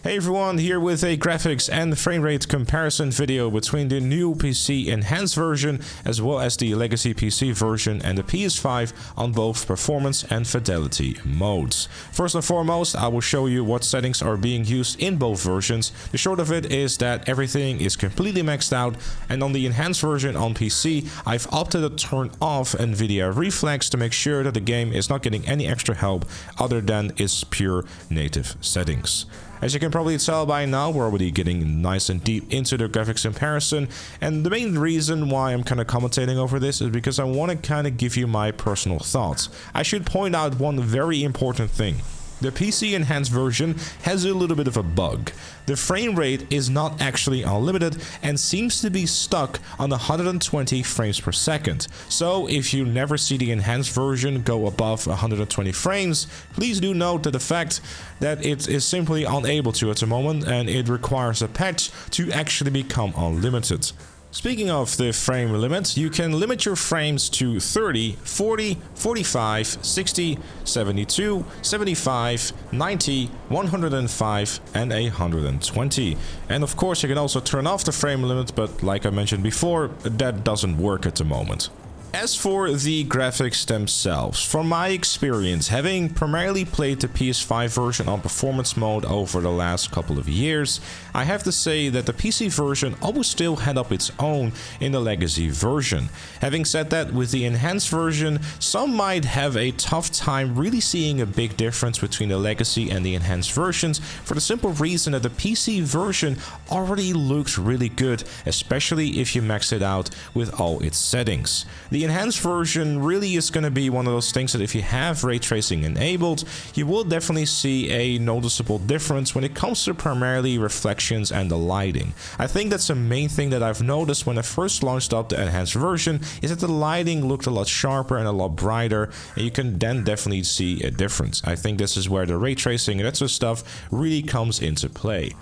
Hey everyone, here with a graphics and frame rate comparison video between the new PC enhanced version as well as the legacy PC version and the PS5 on both performance and fidelity modes. First and foremost, I will show you what settings are being used in both versions. The short of it is that everything is completely maxed out, and on the enhanced version on PC, I've opted to turn off NVIDIA Reflex to make sure that the game is not getting any extra help other than its pure native settings. As you can probably tell by now, we're already getting nice and deep into the graphics comparison, and the main reason why I'm kind of commentating over this is because I want to kind of give you my personal thoughts. I should point out one very important thing. The PC enhanced version has a little bit of a bug. The frame rate is not actually unlimited and seems to be stuck on 120 frames per second. So if you never see the enhanced version go above 120 frames, please do note that the fact that it is simply unable to at the moment, and it requires a patch to actually become unlimited. Speaking of the frame limit, you can limit your frames to 30, 40, 45, 60, 72, 75, 90, 105 and 120. And of course you can also turn off the frame limit, but like I mentioned before, that doesn't work at the moment. As for the graphics themselves, from my experience, having primarily played the PS5 version on performance mode over the last couple of years, I have to say that the PC version always still had up its own in the legacy version. Having said that, with the enhanced version, some might have a tough time really seeing a big difference between the legacy and the enhanced versions, for the simple reason that the PC version already looks really good, especially if you max it out with all its settings. The enhanced version really is going to be one of those things that if you have ray tracing enabled, you will definitely see a noticeable difference when it comes to primarily reflections and the lighting. I think that's the main thing that I've noticed when I first launched up the enhanced version, is that the lighting looked a lot sharper and a lot brighter, and you can then definitely see a difference. I think this is where the ray tracing and that sort of stuff really comes into play.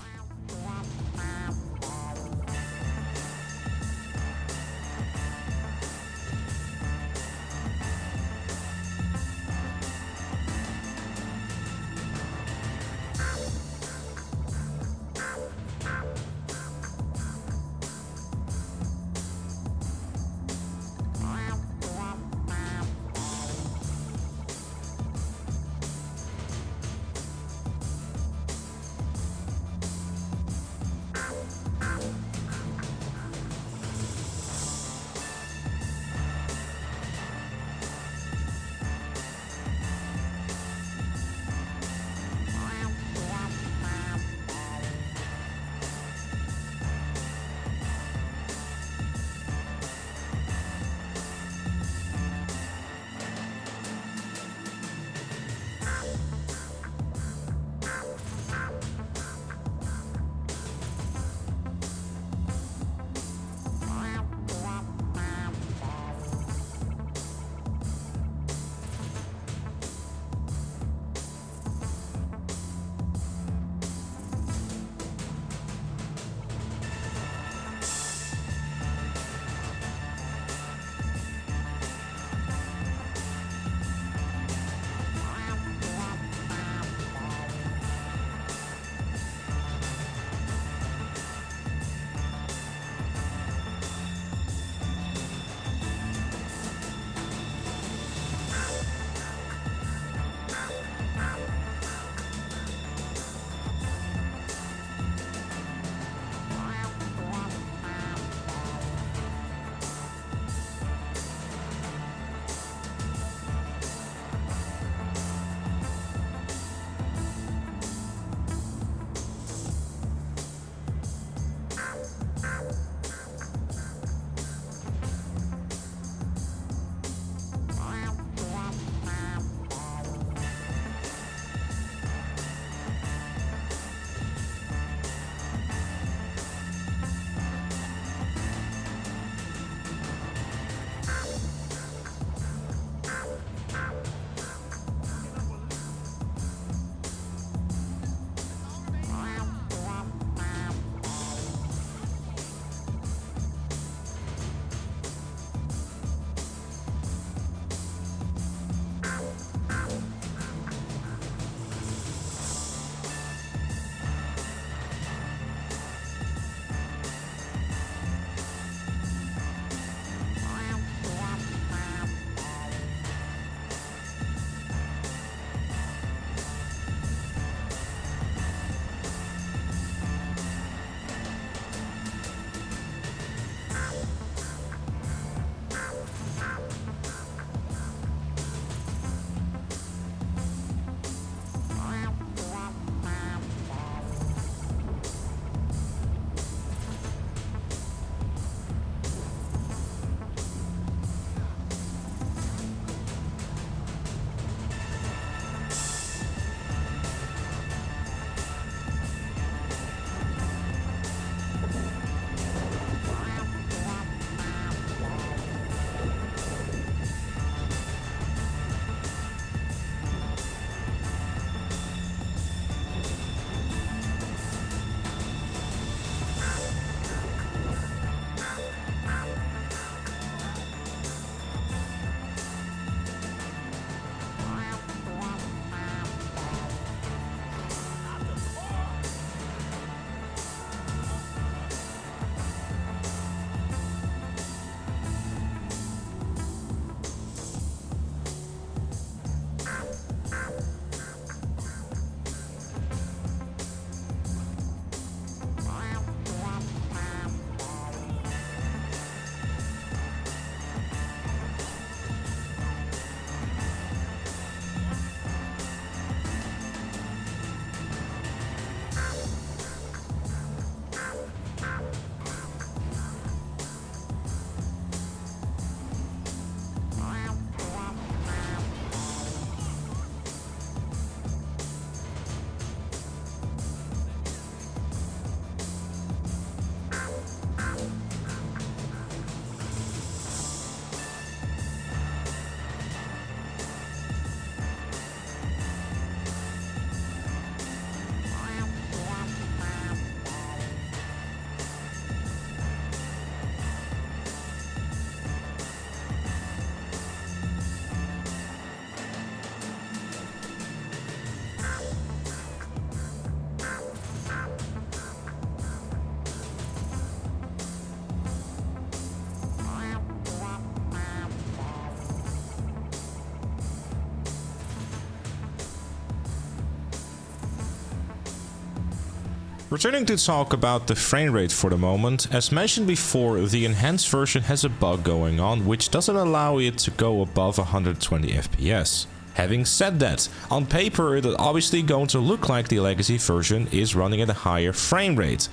Returning to talk about the frame rate for the moment, as mentioned before, the enhanced version has a bug going on which doesn't allow it to go above 120 FPS. Having said that, on paper it is obviously going to look like the legacy version is running at a higher frame rate.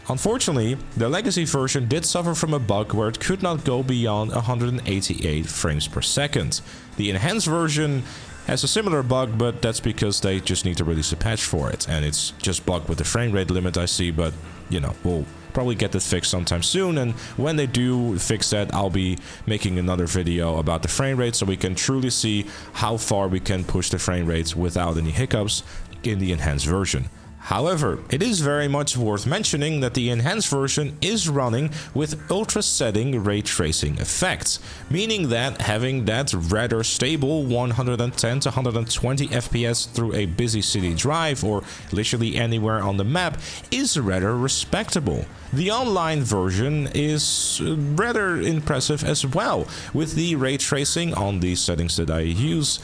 Unfortunately, the legacy version did suffer from a bug where it could not go beyond 188 frames per second. The enhanced version has a similar bug, but that's because they just need to release a patch for it, and it's just bugged with the frame rate limit I see, but you know, we'll probably get that fixed sometime soon, and when they do fix that, I'll be making another video about the frame rate so we can truly see how far we can push the frame rates without any hiccups in the enhanced version. However, it is very much worth mentioning that the enhanced version is running with ultra setting ray tracing effects, meaning that having that rather stable 110 to 120 FPS through a busy city drive or literally anywhere on the map is rather respectable. The online version is rather impressive as well, with the ray tracing on the settings that I use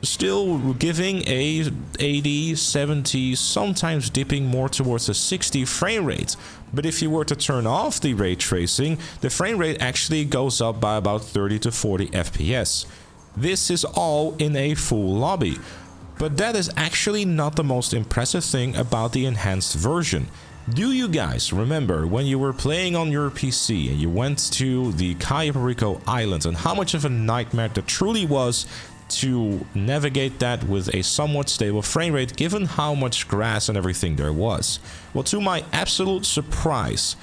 still giving a 80, 70, sometimes dipping more towards a 60 frame rate. But if you were to turn off the ray tracing, the frame rate actually goes up by about 30 to 40 FPS. This is all in a full lobby. But that is actually not the most impressive thing about the enhanced version. Do you guys remember when you were playing on your PC and you went to the Cayo Perico Islands and how much of a nightmare that truly was to navigate that with a somewhat stable frame rate given how much grass and everything there was? Well, to my absolute surprise,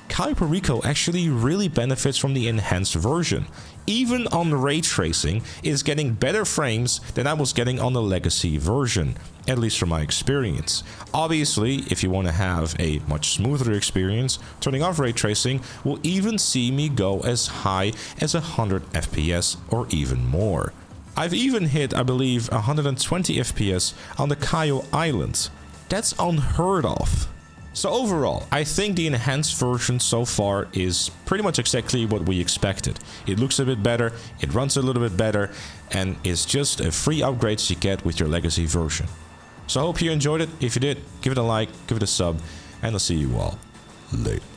Cayo Perico actually really benefits from the enhanced version. Even on ray tracing, is getting better frames than I was getting on the legacy version, at least from my experience. Obviously, if you want to have a much smoother experience, turning off ray tracing will even see me go as high as 100 FPS or even more. I've even hit, I believe, 120 FPS on the Cayo Islands. That's unheard of. So overall, I think the enhanced version so far is pretty much exactly what we expected. It looks a bit better, it runs a little bit better, and is just a free upgrade you get with your legacy version. So I hope you enjoyed it. If you did, give it a like, give it a sub, and I'll see you all later.